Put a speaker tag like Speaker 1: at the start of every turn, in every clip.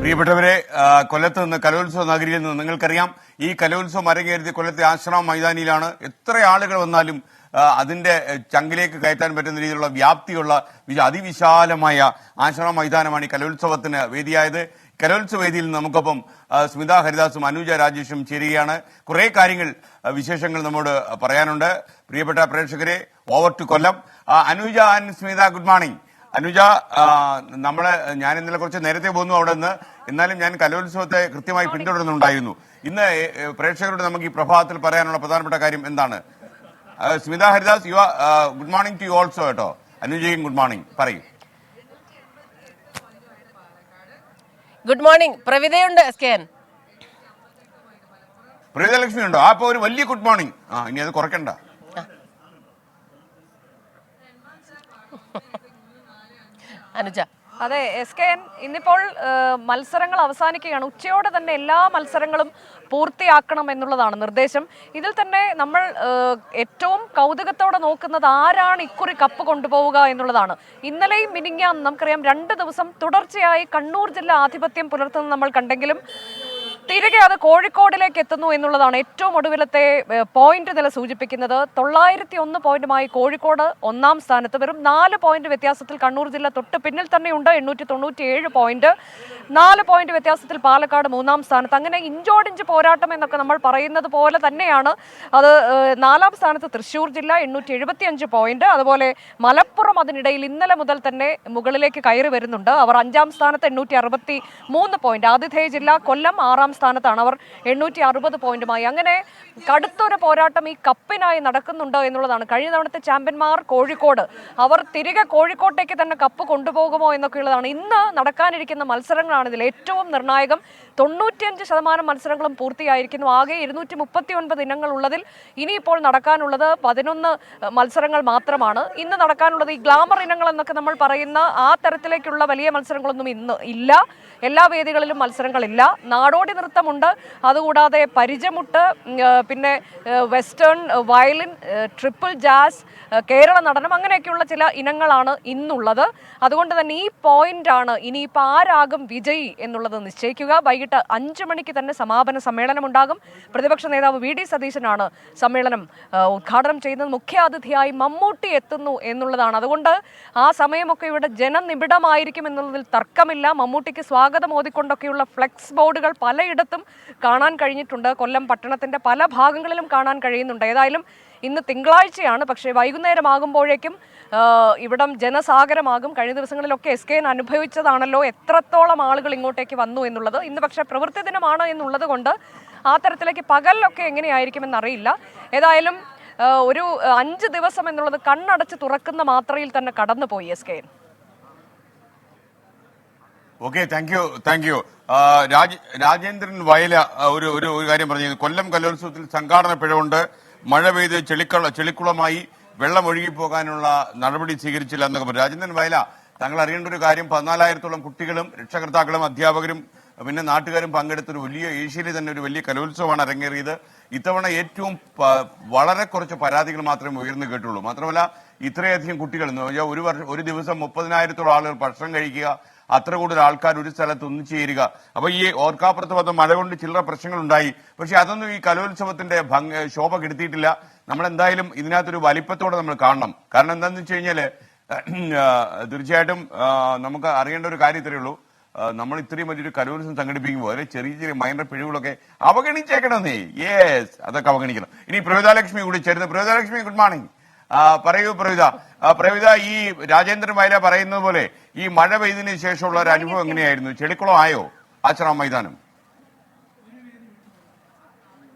Speaker 1: പ്രിയപ്പെട്ടവരെ, കൊല്ലത്ത് നിന്ന് കലോത്സവ നഗരിയിൽ നിന്ന് നിങ്ങൾക്കറിയാം, ഈ കലോത്സവം അരങ്ങേറിയത് കൊല്ലത്തെ ആശ്രമം മൈതാനിയിലാണ്. എത്ര ആളുകൾ വന്നാലും അതിന്റെ ചങ്കിലേക്ക് കയറ്റാൻ പറ്റുന്ന രീതിയിലുള്ള വ്യാപ്തിയുള്ള അതിവിശാലമായ ആശ്രമ മൈതാനമാണ് ഈ കലോത്സവത്തിന് വേദിയായത്. കലോത്സവ വേദിയിൽ നമുക്കൊപ്പം സ്മിത ഹരിദാസും അനുജ രാജേഷും ചേരുകയാണ്. കുറെ കാര്യങ്ങൾ, വിശേഷങ്ങൾ നമ്മോട് പറയാനുണ്ട്. പ്രിയപ്പെട്ട പ്രേക്ഷകരെ, over to Kollam. Anuja and Smitha, good morning. Anuja, ഞാൻ ഇന്നലെ കുറച്ച് നേരത്തെ പോന്നു അവിടെ നിന്ന്. എന്നാലും ഞാൻ കലോത്സവത്തെ കൃത്യമായി പിന്തുടരുന്നുണ്ടായിരുന്നു. ഇന്ന് പ്രേക്ഷകരോട് നമുക്ക് ഈ പ്രഭാതത്തിൽ പറയാനുള്ള പ്രധാനപ്പെട്ട കാര്യം എന്താണ്? Smitha Haridas, good morning to you also കേട്ടോ. അനുജയും ഗുഡ് മോർണിംഗ്, പറയൂ.
Speaker 2: Good morning. പ്രവിതയുണ്ട്
Speaker 1: പ്രവിതലക്ഷ്മി ഉണ്ടോ? അപ്പൊ ഒരു വലിയ ഗുഡ് മോർണിംഗ്. ഇനി അത് കുറയ്ക്കണ്ട.
Speaker 2: അനുജ.
Speaker 3: അതെ, SKN ഇന്നിപ്പോൾ മത്സരങ്ങൾ അവസാനിക്കുകയാണ്. ഉച്ചയോടെ തന്നെ എല്ലാ മത്സരങ്ങളും പൂർത്തിയാക്കണം എന്നുള്ളതാണ് നിർദ്ദേശം. ഇതിൽ തന്നെ നമ്മൾ ഏറ്റവും കൗതുകത്തോടെ നോക്കുന്നത് ആരാണ് ഇക്കുറി കപ്പ് കൊണ്ടുപോവുക എന്നുള്ളതാണ്. ഇന്നലെയും മിനിങ്ങാന്നും നമുക്കറിയാം 2 ദിവസം തുടർച്ചയായി കണ്ണൂർ ജില്ല ആധിപത്യം പുലർത്തുന്നത് നമ്മൾ കണ്ടെങ്കിലും തിരികെ അത് കോഴിക്കോടിലേക്ക് എത്തുന്നു എന്നുള്ളതാണ് ഏറ്റവും ഒടുവിലത്തെ പോയിന്റ് നില സൂചിപ്പിക്കുന്നത്. 901 പോയിന്റുമായി കോഴിക്കോട് 1-ാം സ്ഥാനത്ത്. വെറും 4 പോയിന്റ് വ്യത്യാസത്തിൽ കണ്ണൂർ ജില്ല തൊട്ട് പിന്നിൽ തന്നെയുണ്ട്, 897 പോയിന്റ്. 4 പോയിന്റ് വ്യത്യാസത്തിൽ പാലക്കാട് 3-ാം സ്ഥാനത്ത്. അങ്ങനെ ഇഞ്ചോടിഞ്ച് പോരാട്ടം എന്നൊക്കെ നമ്മൾ പറയുന്നത് പോലെ തന്നെയാണ് അത്. 4-ാം സ്ഥാനത്ത് തൃശ്ശൂർ ജില്ല 875 പോയിന്റ്. അതുപോലെ മലപ്പുറം അതിനിടയിൽ ഇന്നലെ മുതൽ തന്നെ മുകളിലേക്ക് കയറി വരുന്നുണ്ട്. അവർ 5-ാം സ്ഥാനത്ത് 863 പോയിന്റ്. ആതിഥേയ ജില്ല കൊല്ലം 6-ാം സ്ഥാനത്താണ്. അവർ 860 പോയിന്റുമായി. അങ്ങനെ കടുത്തൊരു പോരാട്ടം ഈ കപ്പിനായി നടക്കുന്നുണ്ട് എന്നുള്ളതാണ്. കഴിഞ്ഞ തവണത്തെ ചാമ്പ്യന്മാർ കോഴിക്കോട്, അവർ തിരികെ കോഴിക്കോട്ടേക്ക് തന്നെ കപ്പ് കൊണ്ടുപോകുമോ എന്നൊക്കെയുള്ളതാണ്. ഇന്ന് നടക്കാനിരിക്കുന്ന മത്സരങ്ങളാണ് ഇതിൽ ഏറ്റവും നിർണായകം. 95% മത്സരങ്ങളും പൂർത്തിയായിരിക്കുന്നു. ആകെ 239 ഇനങ്ങൾ ഉള്ളതിൽ ഇനിയിപ്പോൾ നടക്കാനുള്ളത് 11 മത്സരങ്ങൾ മാത്രമാണ്. ഇന്ന് നടക്കാനുള്ളത് ഈ ഗ്ലാമർ ഇനങ്ങൾ എന്നൊക്കെ നമ്മൾ പറയുന്ന ആ തരത്തിലേക്കുള്ള വലിയ മത്സരങ്ങളൊന്നും ഇന്ന് ഇല്ല. എല്ലാ വേദികളിലും മത്സരങ്ങളില്ല. നാടോടി നൃത്തമുണ്ട്, അതുകൂടാതെ പരിചമുട്ട്, പിന്നെ western violin, triple jazz, Kerala Natanam, അങ്ങനെയൊക്കെയുള്ള ചില ഇനങ്ങളാണ് ഇന്നുള്ളത്. അതുകൊണ്ട് തന്നെ ഈ പോയിന്റാണ് ഇനിയിപ്പോൾ ആരാകും വിജയി എന്നുള്ളത് നിശ്ചയിക്കുക. വൈകിട്ട് 5 മണിക്ക് തന്നെ സമാപന സമ്മേളനം ഉണ്ടാകും. പ്രതിപക്ഷ നേതാവ് VD സതീശനാണ് സമ്മേളനം ഉദ്ഘാടനം ചെയ്യുന്നത്. മുഖ്യാതിഥിയായി മമ്മൂട്ടി എത്തുന്നു എന്നുള്ളതാണ്. അതുകൊണ്ട് ആ സമയമൊക്കെ ഇവിടെ ജനനിബിഡമായിരിക്കും എന്നുള്ളതിൽ തർക്കമില്ല. മമ്മൂട്ടിക്ക് സ്വാഗതം ഓതിക്കൊണ്ടൊക്കെയുള്ള ഫ്ലെക്സ് ബോർഡുകൾ പലയിടത്തും കാണാൻ കഴിഞ്ഞിട്ടുണ്ട്. കൊല്ലം പട്ടണത്തിന്റെ പല ഭാഗങ്ങളിലും കാണാൻ കഴിയുന്നുണ്ട്. ഏതായാലും ഇന്ന് തിങ്കളാഴ്ചയാണ്, പക്ഷേ വൈകുന്നേരമാകുമ്പോഴേക്കും ഇവിടം ജനസാഗരമാകും. കഴിഞ്ഞ ദിവസങ്ങളിലൊക്കെ SKN അനുഭവിച്ചതാണല്ലോ എത്രത്തോളം ആളുകൾ ഇങ്ങോട്ടേക്ക് വന്നു എന്നുള്ളത്. ഇന്ന് പക്ഷേ പ്രവൃത്തി ദിനമാണ് എന്നുള്ളത് കൊണ്ട് ആ തരത്തിലേക്ക് പകലിലൊക്കെ എങ്ങനെയായിരിക്കുമെന്നറിയില്ല. ഏതായാലും ഒരു 5 ദിവസം എന്നുള്ളത് കണ്ണടച്ച് തുറക്കുന്ന മാത്രയിൽ തന്നെ കടന്നുപോയി SKN.
Speaker 1: Okay, thank you. Rajendran Vayala ഒരു കാര്യം പറഞ്ഞു. കൊല്ലം കലോത്സവത്തിൽ സംഘാടന പിഴവുണ്ട്. മഴ പെയ്ത് ചെളിക്കുളമായി വെള്ളം ഒഴുകിപ്പോകാനുള്ള നടപടി സ്വീകരിച്ചില്ല എന്നൊക്കെ പറഞ്ഞു. രാജേന്ദ്രൻ വയല, താങ്കൾ അറിയേണ്ട ഒരു കാര്യം, 14,000-ഓളം കുട്ടികളും രക്ഷകർത്താക്കളും അധ്യാപകരും പിന്നെ നാട്ടുകാരും പങ്കെടുത്തൊരു വലിയ, ഏഷ്യയിലെ തന്നെ ഒരു വലിയ കലോത്സവമാണ് അരങ്ങേറിയത്. ഇത്തവണ ഏറ്റവും വളരെ കുറച്ച് പരാതികൾ മാത്രമേ ഉയർന്നു കേട്ടുള്ളൂ. മാത്രമല്ല, ഇത്രയധികം കുട്ടികൾ, ഒരു ദിവസം 30,000-ഓളം ആളുകൾ ഭക്ഷണം കഴിക്കുക, അത്ര കൂടുതൽ ആൾക്കാർ ഒരു സ്ഥലത്ത് ഒന്നിച്ചേരുക. അപ്പൊ ഈ ഓർക്കാപ്പുറത്ത് വന്ന മഴ കൊണ്ട് ചില്ലറ പ്രശ്നങ്ങളുണ്ടായി. പക്ഷെ അതൊന്നും ഈ കലോത്സവത്തിന്റെ ശോഭ കെടുത്തിയിട്ടില്ല. നമ്മൾ എന്തായാലും ഇതിനകത്തൊരു വലിപ്പത്തോടെ നമ്മൾ കാണണം. കാരണം എന്താണെന്ന് വെച്ച് കഴിഞ്ഞാല് തീർച്ചയായിട്ടും നമുക്ക് അറിയേണ്ട ഒരു കാര്യം ഇത്രയേ ഉള്ളൂ. നമ്മൾ ഇത്രയും വലിയൊരു കലോത്സവം സംഘടിപ്പിക്കുമ്പോൾ അതിലെ ചെറിയ ചെറിയ മൈനർ പിഴവുകളൊക്കെ അവഗണിച്ചേക്കണമെന്നേ. യെസ്, അതൊക്കെ അവഗണിക്കണം. ഇനി പ്രവിതാലക്ഷ്മി കൂടി ചേരുന്നു. പ്രവിതാലക്ഷ്മി, ഗുഡ് മോർണിംഗ്. പറയൂ പ്രവിത, ഈ രാജേന്ദ്രൻ വയല പറയുന്നത് പോലെ ഈ മഴ പെയ്തതിനു ശേഷമുള്ള ഒരു അനുഭവം എങ്ങനെയായിരുന്നു? ചെളിക്കുളം ആയോ ആശ്രമ മൈതാനം?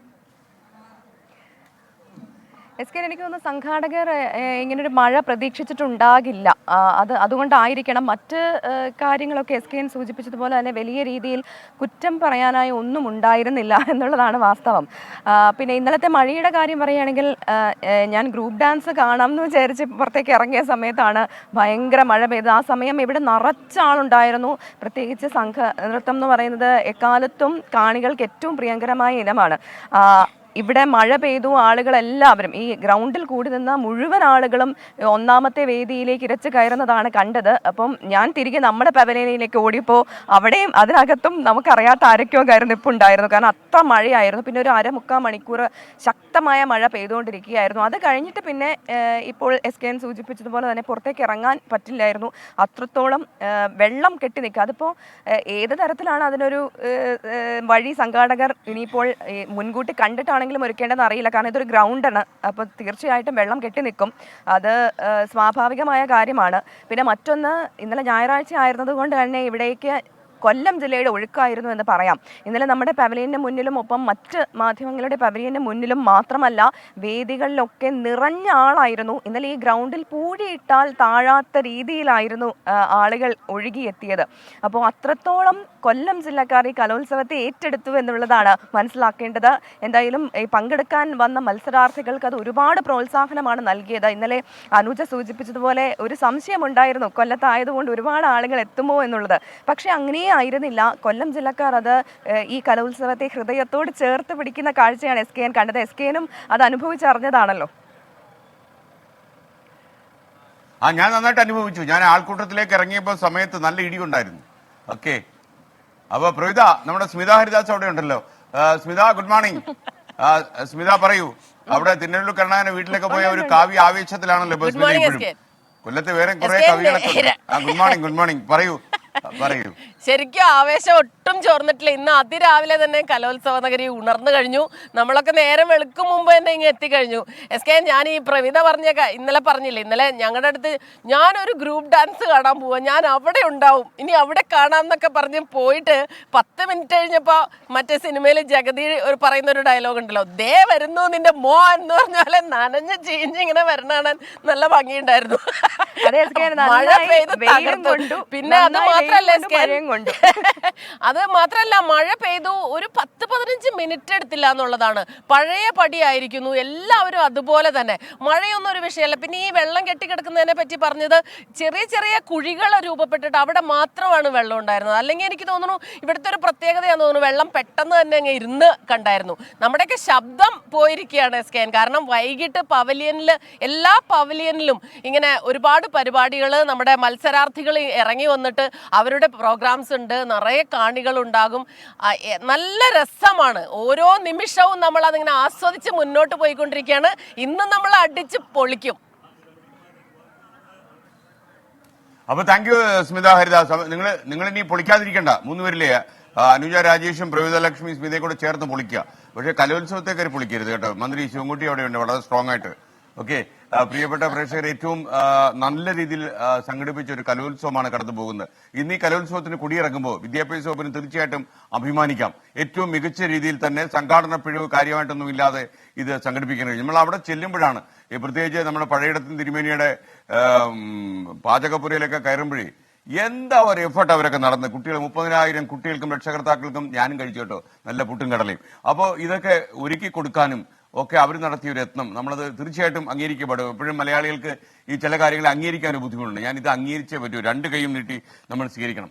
Speaker 3: SKN എനിക്ക് തോന്നുന്നു സംഘാടകർ ഇങ്ങനൊരു മഴ പ്രതീക്ഷിച്ചിട്ടുണ്ടാകില്ല. അതുകൊണ്ടായിരിക്കണം. മറ്റ് കാര്യങ്ങളൊക്കെ SKN സൂചിപ്പിച്ചതുപോലെ തന്നെ വലിയ രീതിയിൽ കുറ്റം പറയാനായി ഒന്നും ഉണ്ടായിരുന്നില്ല എന്നുള്ളതാണ് വാസ്തവം. പിന്നെ ഇന്നലത്തെ മഴയുടെ കാര്യം പറയുകയാണെങ്കിൽ, ഞാൻ ഗ്രൂപ്പ് ഡാൻസ് കാണാം എന്ന് വിചാരിച്ച് പുറത്തേക്ക് ഇറങ്ങിയ സമയത്താണ് ഭയങ്കര മഴ പെയ്തത്. ആ സമയം ഇവിടെ നിറച്ച ആളുണ്ടായിരുന്നു. പ്രത്യേകിച്ച് സംഘ നൃത്തം എന്ന് പറയുന്നത് എക്കാലത്തും കാണികൾക്ക് ഏറ്റവും പ്രിയങ്കരമായ ഇനമാണ്.
Speaker 4: ഇവിടെ മഴ പെയ്തു, ആളുകളെല്ലാവരും ഈ ഗ്രൗണ്ടിൽ കൂടി നിന്ന മുഴുവൻ ആളുകളും ഒന്നാമത്തെ വേദിയിലേക്ക് ഇരച്ച് കയറുന്നതാണ് കണ്ടത്. അപ്പം ഞാൻ തിരികെ നമ്മുടെ പവലിയനിലേക്ക് ഓടിയപ്പോൾ അവിടെയും അതിനകത്തും നമുക്കറിയാത്ത ആരൊക്കെയോ കയറി നിൽപ്പുണ്ടായിരുന്നു. കാരണം അത്ര മഴയായിരുന്നു. പിന്നെ ഒരു 1/4 മണിക്കൂർ ശക്തമായ മഴ പെയ്തുകൊണ്ടിരിക്കുകയായിരുന്നു. അത് കഴിഞ്ഞിട്ട് പിന്നെ ഇപ്പോൾ SKN സൂചിപ്പിച്ചതുപോലെ തന്നെ പുറത്തേക്ക് ഇറങ്ങാൻ പറ്റില്ലായിരുന്നു. അത്രത്തോളം വെള്ളം കെട്ടി നിൽക്കുക. അതിപ്പോൾ ഏത് തരത്തിലാണ് അതിനൊരു വഴി സംഘാടകർ ഇനിയിപ്പോൾ മുൻകൂട്ടി കണ്ടിട്ടാണെങ്കിലും ഒരുക്കേണ്ടതെന്ന് അറിയില്ല. കാരണം ഇതൊരു ഗ്രൗണ്ടാണ്. അപ്പോൾ തീർച്ചയായിട്ടും വെള്ളം കെട്ടി നിൽക്കും. അത് സ്വാഭാവികമായ കാര്യമാണ്. പിന്നെ മറ്റൊന്ന്, ഇന്നലെ ഞായറാഴ്ച ആയിരുന്നത് കൊണ്ട് തന്നെ ഇവിടേക്ക് കൊല്ലം ജില്ലയുടെ ഒഴുക്കായിരുന്നു എന്ന് പറയാം. ഇന്നലെ നമ്മുടെ പവലിയന് മുന്നിലും ഒപ്പം മറ്റ് മാധ്യമങ്ങളുടെ പവലിയന് മുന്നിലും മാത്രമല്ല വേദികളിലൊക്കെ നിറഞ്ഞ ആളായിരുന്നു. ഇന്നലെ ഈ ഗ്രൗണ്ടിൽ പൂഴിയിട്ടാൽ താഴാത്ത രീതിയിലായിരുന്നു ആളുകൾ ഒഴുകിയെത്തിയത്. അപ്പോൾ അത്രത്തോളം കൊല്ലം ജില്ലക്കാർ ഈ കലോത്സവത്തെ ഏറ്റെടുത്തു എന്നുള്ളതാണ് മനസ്സിലാക്കേണ്ടത്. എന്തായാലും ഈ പങ്കെടുക്കാൻ വന്ന മത്സരാർത്ഥികൾക്ക് അത് ഒരുപാട് പ്രോത്സാഹനമാണ് നൽകിയത്. ഇന്നലെ അനുജ സൂചിപ്പിച്ചതുപോലെ ഒരു സംശയമുണ്ടായിരുന്നു കൊല്ലത്തായതുകൊണ്ട് ഒരുപാട് ആളുകൾ എത്തുമോ എന്നുള്ളത്. പക്ഷെ അങ്ങനെ ആയിരുന്നില്ല. കൊല്ലം ജില്ലക്കാർ അത് ഈ കലോത്സവത്തെ ഹൃദയത്തോട് ചേർത്ത് പിടിക്കുന്ന കാഴ്ചയാണ് SKN കണ്ടത്. SKNും അത് അനുഭവിച്ചറിഞ്ഞതാണല്ലോ.
Speaker 1: ഞാൻ നന്നായിട്ട് അനുഭവിച്ചു. ഞാൻ ആൾക്കൂട്ടത്തിലേക്ക് ഇറങ്ങിയപ്പോൾ സമയത്ത് നല്ല ഇടിയുണ്ടായിരുന്നു. ഓക്കെ, അപ്പൊ പ്രവിത, നമ്മുടെ സ്മിത ഹരിദാസ് അവിടെ ഉണ്ടല്ലോ. Smitha, good morning. സ്മിത പറയൂ, അവിടെ തിരുനെല്ലൂർ കരുണാകരന്റെ വീട്ടിലേക്ക് പോയ ഒരു കാവ്യ ആവേശത്തിലാണല്ലോ സ്മിത ഇപ്പോഴും. കൊല്ലത്ത് വേറെ കുറെ കവികളൊക്കെ. Good morning, good morning. പറയൂ.
Speaker 2: ശരിക്കും ആവേശം ഒട്ടും ചോർന്നിട്ടില്ല. ഇന്ന് അതിരാവിലെ തന്നെ കലോത്സവ നഗരി ഉണർന്നു കഴിഞ്ഞു. നമ്മളൊക്കെ നേരം വെളുക്കും മുമ്പ് തന്നെ ഇങ്ങനെ എത്തിക്കഴിഞ്ഞു. SKN, ഞാൻ ഈ പ്രവിത ഇന്നലെ പറഞ്ഞില്ലേ, ഇന്നലെ ഞങ്ങളുടെ അടുത്ത് ഞാനൊരു ഗ്രൂപ്പ് ഡാൻസ് കാണാൻ പോവാ, ഞാൻ അവിടെ ഉണ്ടാവും, ഇനി അവിടെ കാണാമെന്നൊക്കെ പറഞ്ഞ് പോയിട്ട് 10 മിനിറ്റ് കഴിഞ്ഞപ്പോൾ മറ്റേ സിനിമയിൽ ജഗതി പറയുന്ന ഒരു ഡയലോഗ് ഉണ്ടല്ലോ, ദേ വരുന്നു നിന്റെ മോ എന്ന് പറഞ്ഞാല് നനഞ്ഞ് ചീഞ്ഞ് ഇങ്ങനെ വരണ നല്ല ഭംഗിയുണ്ടായിരുന്നു. മഴ പെയ്ത് തകർത്തു. പിന്നെ അത് മാത്രല്ല മഴ പെയ്തു ഒരു 10-15 മിനിറ്റ് എടുത്തില്ല എന്നുള്ളതാണ്. പഴയ പടിയായിരിക്കുന്നു എല്ലാവരും അതുപോലെ തന്നെ. മഴയൊന്നും ഒരു വിഷയമല്ല. പിന്നെ ഈ വെള്ളം കെട്ടിക്കിടക്കുന്നതിനെ പറ്റി പറഞ്ഞത്, ചെറിയ ചെറിയ കുഴികൾ രൂപപ്പെട്ടിട്ട് അവിടെ മാത്രമാണ് വെള്ളം ഉണ്ടായിരുന്നത്. അല്ലെങ്കിൽ എനിക്ക് തോന്നുന്നു ഇവിടുത്തെ ഒരു പ്രത്യേകതയാണെന്ന് തോന്നുന്നു, വെള്ളം പെട്ടെന്ന് തന്നെ അങ്ങ് ഇരുന്ന് കണ്ടായിരുന്നു. നമ്മുടെയൊക്കെ ശബ്ദം പോയിരിക്കുകയാണ് SKN. കാരണം വൈകിട്ട് പവലിയനിൽ, എല്ലാ പവലിയനിലും ഇങ്ങനെ ഒരുപാട് പരിപാടികൾ, നമ്മുടെ മത്സരാർത്ഥികൾ ഇറങ്ങി വന്നിട്ട് അവരുടെ പ്രോഗ്രാംസ് ഉണ്ട്, നിറയെ കാണികളുണ്ടാകും. നല്ല രസമാണ്. ഓരോ നിമിഷവും നമ്മൾ അതിങ്ങനെ ആസ്വദിച്ച് മുന്നോട്ട് പോയിക്കൊണ്ടിരിക്കുകയാണ്. ഇന്ന് നമ്മൾ അടിച്ച് പൊളിക്കും.
Speaker 1: അപ്പൊ താങ്ക് യു സ്മിത ഹരിദാസ്. നിങ്ങൾ ഇനി പൊളിക്കാതിരിക്കണ്ട. 3 പേരിലെ അനുജ രാജേഷും പ്രവിത ലക്ഷ്മി സ്മിതയെ കൂടെ ചേർത്ത് പൊളിക്കുക. പക്ഷെ കലോത്സവത്തെ കയറി പൊളിക്കരുത് കേട്ടോ. മന്ത്രി ശിവൻകുട്ടി അവിടെയുണ്ട് വളരെ സ്ട്രോങ് ആയിട്ട്. ഓക്കെ, പ്രിയപ്പെട്ട പ്രേക്ഷകർ, ഏറ്റവും നല്ല രീതിയിൽ സംഘടിപ്പിച്ച ഒരു കലോത്സവമാണ് കടന്നു പോകുന്നത്. ഇന്ന് ഈ കലോത്സവത്തിന് കൊടിയിറങ്ങുമ്പോൾ വിദ്യാഭ്യാസ വകുപ്പിന് തീർച്ചയായിട്ടും അഭിമാനിക്കാം. ഏറ്റവും മികച്ച രീതിയിൽ തന്നെ സംഘാടന പിഴവ് കാര്യമായിട്ടൊന്നും ഇല്ലാതെ ഇത് സംഘടിപ്പിക്കാൻ കഴിയും. നമ്മൾ അവിടെ ചെല്ലുമ്പോഴാണ്, പ്രത്യേകിച്ച് നമ്മുടെ പഴയടത്തും തിരുമേനിയുടെ പാചകപ്പുരയിലൊക്കെ കയറുമ്പോഴേ എന്താ ഒരു എഫേർട്ട് അവരൊക്കെ നടന്ന്. കുട്ടികൾ 30,000 കുട്ടികൾക്കും രക്ഷകർത്താക്കൾക്കും ഞാനും കഴിച്ചു കേട്ടോ നല്ല പുട്ടും കടലയും. അപ്പോൾ ഇതൊക്കെ ഒരുക്കി കൊടുക്കാനും ഒക്കെ അവർ നടത്തിയ ഒരു യത്നം നമ്മളത് തീർച്ചയായിട്ടും അംഗീകരിക്കപ്പെടും. എപ്പോഴും മലയാളികൾക്ക് ഈ ചില കാര്യങ്ങൾ അംഗീകരിക്കാൻ ഒരു ബുദ്ധിമുട്ടുണ്ട്. ഞാൻ ഇത് അംഗീകരിച്ചേ പറ്റൂ. 2 കൈയും നീട്ടി നമ്മൾ സ്വീകരിക്കണം.